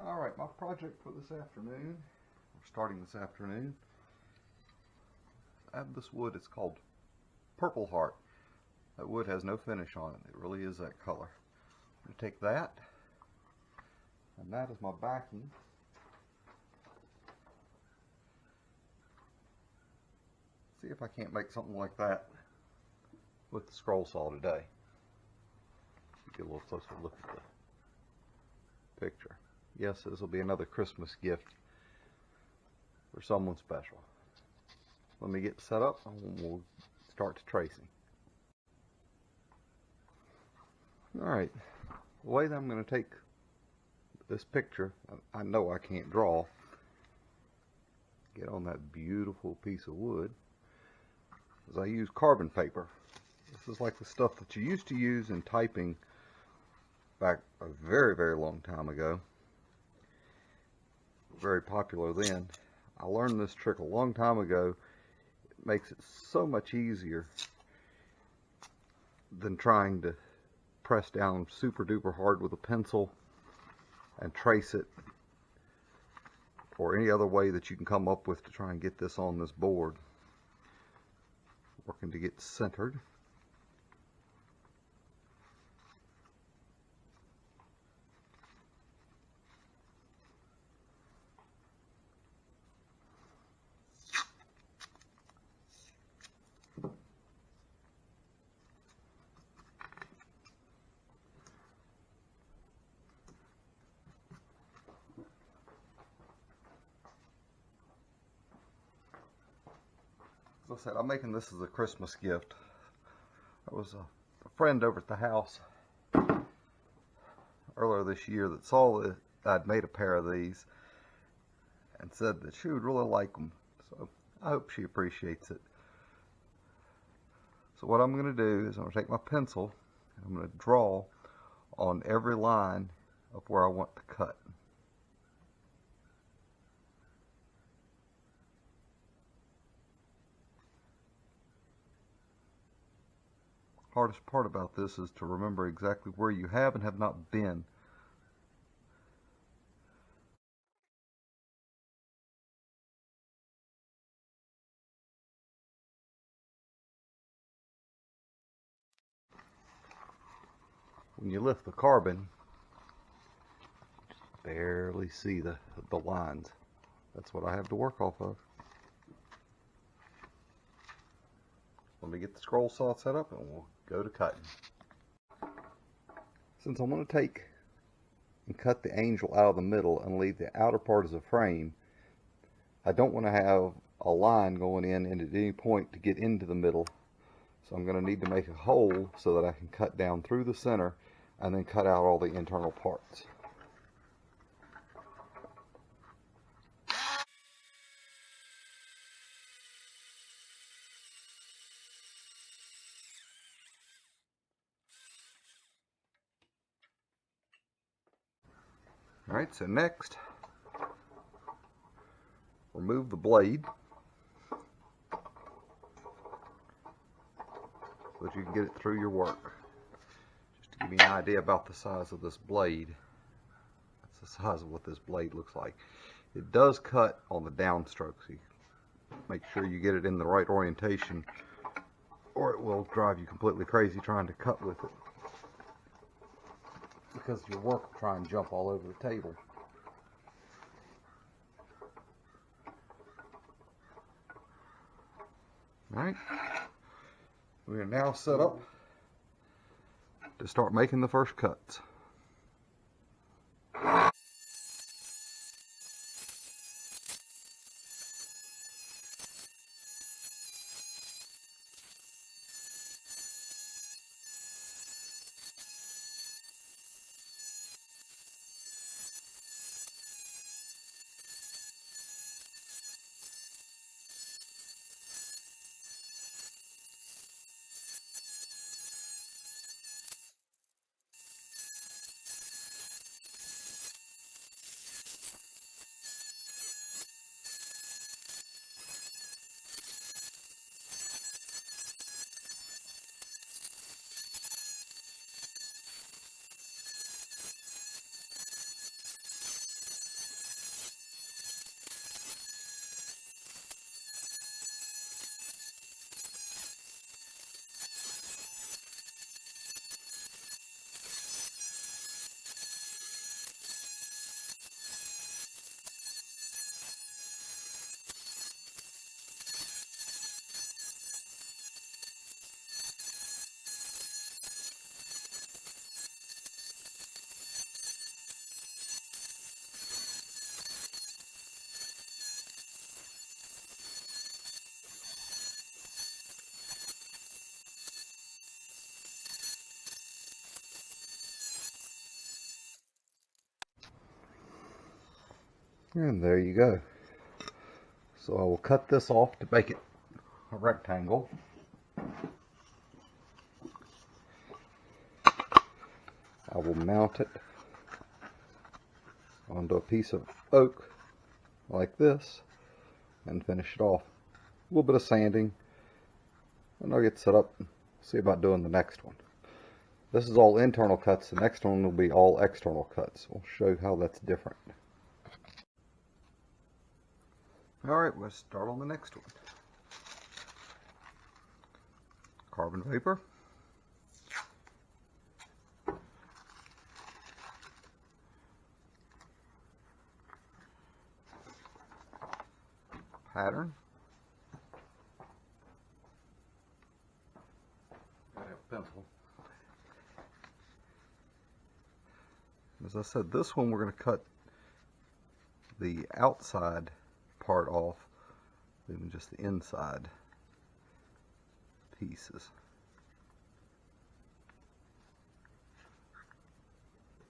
Alright, my project for this afternoon, or starting this afternoon, I have this wood. It's called Purpleheart. That wood has no finish on it. It really is that color. I'm going to take that, and that is my backing. See if I can't make something like that with the scroll saw today. Get a little closer look at the picture. Yes, this will be another Christmas gift for someone special. Let me get set up and we'll start tracing. Alright, the way that I'm going to take this picture, I know I can't draw, get on that beautiful piece of wood, is I use carbon paper. This is like the stuff that you used to use in typing back a very, very long time ago. Very popular then. I learned this trick a long time ago. It makes it so much easier than trying to press down super duper hard with a pencil and trace it, or any other way that you can come up with to try and get this on this board. Working to get centered. As I said, I'm making this as a Christmas gift. There was a friend over at the house earlier this year that saw that I'd made a pair of these and said that she would really like them. So I hope she appreciates it. So what I'm going to do is I'm going to take my pencil and I'm going to draw on every line of where I want to cut. Hardest part about this is to remember exactly where you have and have not been. When you lift the carbon, you just barely see the lines. That's what I have to work off of. Let me get the scroll saw set up and we'll go to cutting. Since I'm going to take and cut the angel out of the middle and leave the outer part as a frame, I don't want to have a line going in and at any point to get into the middle. So I'm going to need to make a hole so that I can cut down through the center and then cut out all the internal parts. Alright, so next, remove the blade so that you can get it through your work. Just to give you an idea about the size of this blade, that's the size of what this blade looks like. It does cut on the downstrokes. So you make sure you get it in the right orientation or it will drive you completely crazy trying to cut with it, because your work will try and jump all over the table. Alright, we are now set up to start making the first cuts. And there you go. So I will cut this off to make it a rectangle. I will mount it onto a piece of oak like this and finish it off. A little bit of sanding, and I'll get set up and see about doing the next one. This is all internal cuts. The next one will be all external cuts. We'll show you how that's different. Alright, let's start on the next one. Carbon paper. Pattern. Gotta have a pencil. As I said, this one we're going to cut the outside part off, leaving just the inside pieces.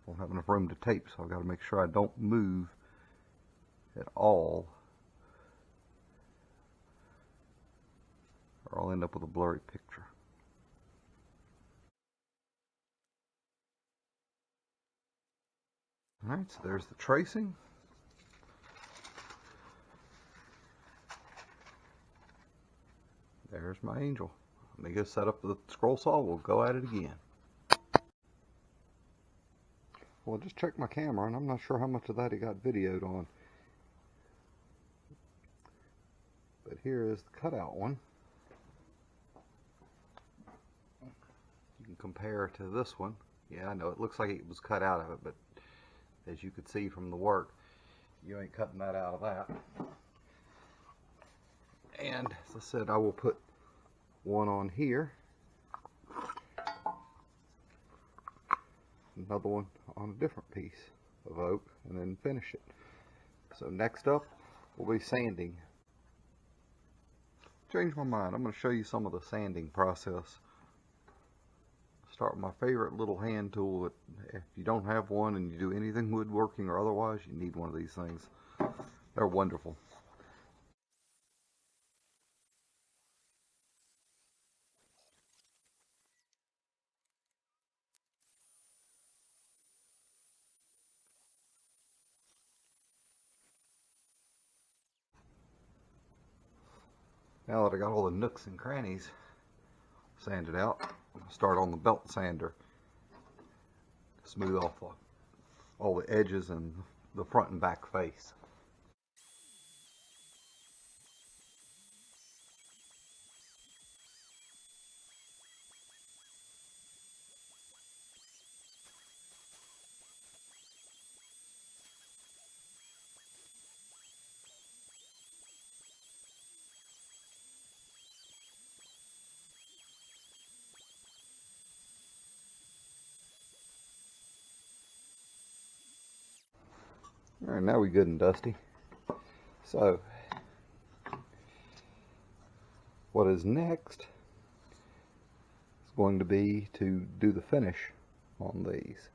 Won't have enough room to tape, so I've got to make sure I don't move at all, or I'll end up with a blurry picture. Alright, so there's the tracing. There's my angel. Let me go set up the scroll saw. We'll go at it again. Well, I just checked my camera, and I'm not sure how much of that it got videoed on. But here is the cutout one. You can compare to this one. Yeah, I know it looks like it was cut out of it, but as you could see from the work, you ain't cutting that out of that. And as I said, I will put one on here, another one on a different piece of oak, and then finish it. So next up will be sanding. Changed my mind. I'm going to show you some of the sanding process. Start with my favorite little hand tool that if you don't have one and you do anything woodworking or otherwise, you need one of these things. They're wonderful. Now that I got all the nooks and crannies sanded out, I'm going to start on the belt sander. Smooth off all the edges and the front and back face. Alright, now we're good and dusty. So, what is next is going to be to do the finish on these.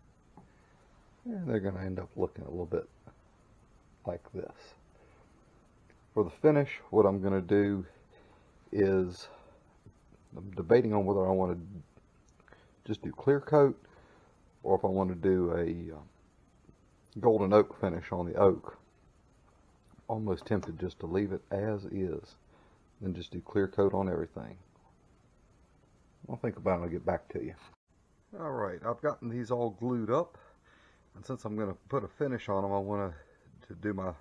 And they're going to end up looking a little bit like this. For the finish, what I'm going to do is, I'm debating on whether I want to just do clear coat or if I want to do a golden oak finish on the oak. Almost tempted just to leave it as is, then just do clear coat on everything. I'll think about it and I'll get back to you. Alright, I've gotten these all glued up, and since I'm going to put a finish on them, I want to do my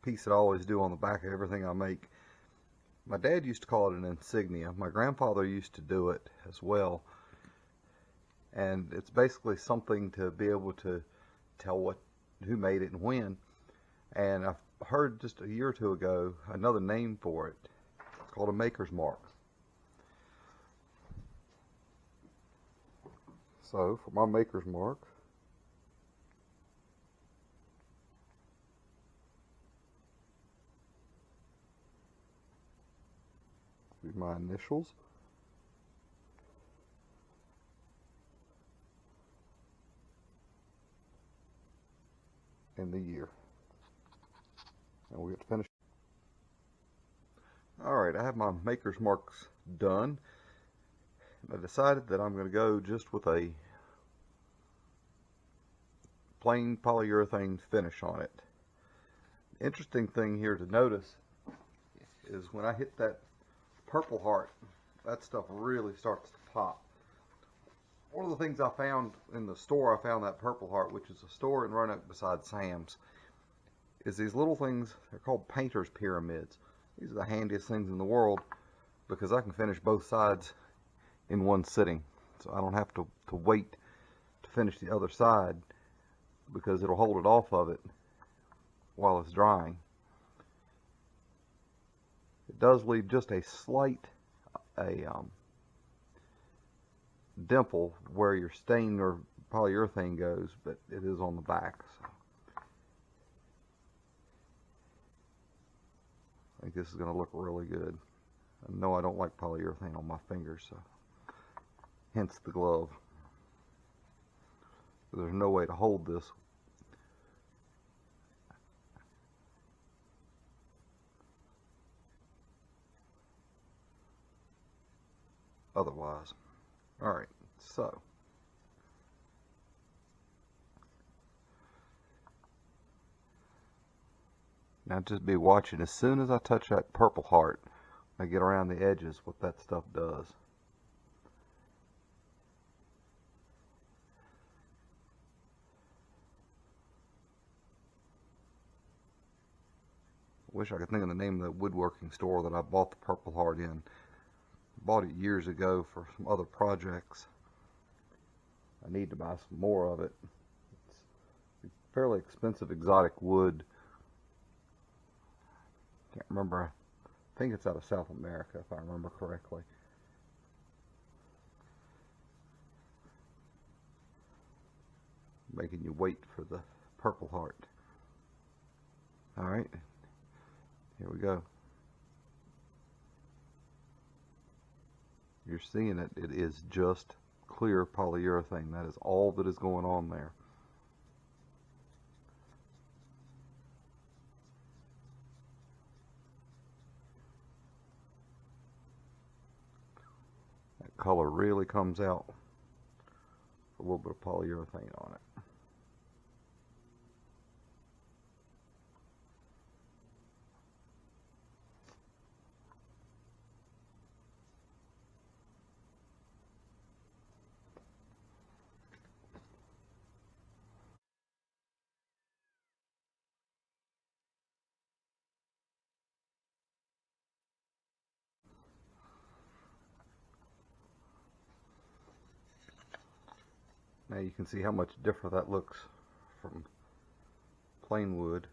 piece that I always do on the back of everything I make. My dad used to call it an insignia. My grandfather used to do it as well, and it's basically something to be able to tell who made it and when. And I've heard just a year or two ago another name for it. It's called a maker's mark. So for my maker's mark, my initials, and the year. and we have to finish. Alright, I have my maker's marks done. I decided that I'm going to go just with a plain polyurethane finish on it. The interesting thing here to notice is when I hit that Purpleheart, that stuff really starts to pop. One of the things I found in the store, I found that Purpleheart, which is a store in Roanoke beside Sam's, is these little things. They're called painter's pyramids. These are the handiest things in the world because I can finish both sides in one sitting. So I don't have to wait to finish the other side because it'll hold it off of it while it's drying. It does leave just a slight dimple where your stain or polyurethane goes, but it is on the back. So I think this is going to look really good. I know I don't like polyurethane on my fingers, so hence the glove. There's no way to hold this otherwise. Alright, so now just be watching. As soon as I touch that Purpleheart, I get around the edges, what that stuff does. Wish I could think of the name of the woodworking store that I bought the Purpleheart in. Bought it years ago for some other projects. I need to buy some more of it. It's fairly expensive exotic wood. Can't remember. I think it's out of South America if I remember correctly. Making you wait for the Purpleheart. Alright. Here we go. You're seeing it. It is just clear polyurethane. That is all that is going on there. That color really comes out with a little bit of polyurethane on it. Now you can see how much different that looks from plain wood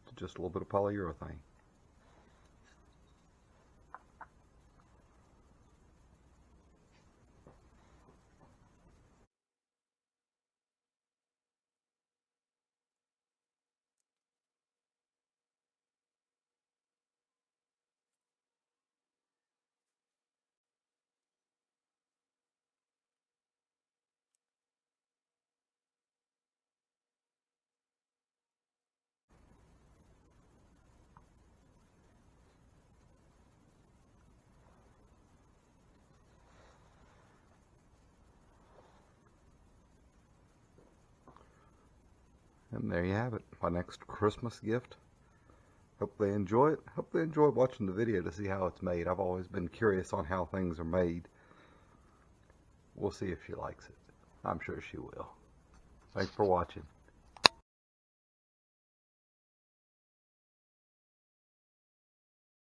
to just a little bit of polyurethane. And there you have it, my next Christmas gift. Hope they enjoy it. Hope they enjoy watching the video to see how it's made. I've always been curious on how things are made. We'll see if she likes it. I'm sure she will. Thanks for watching.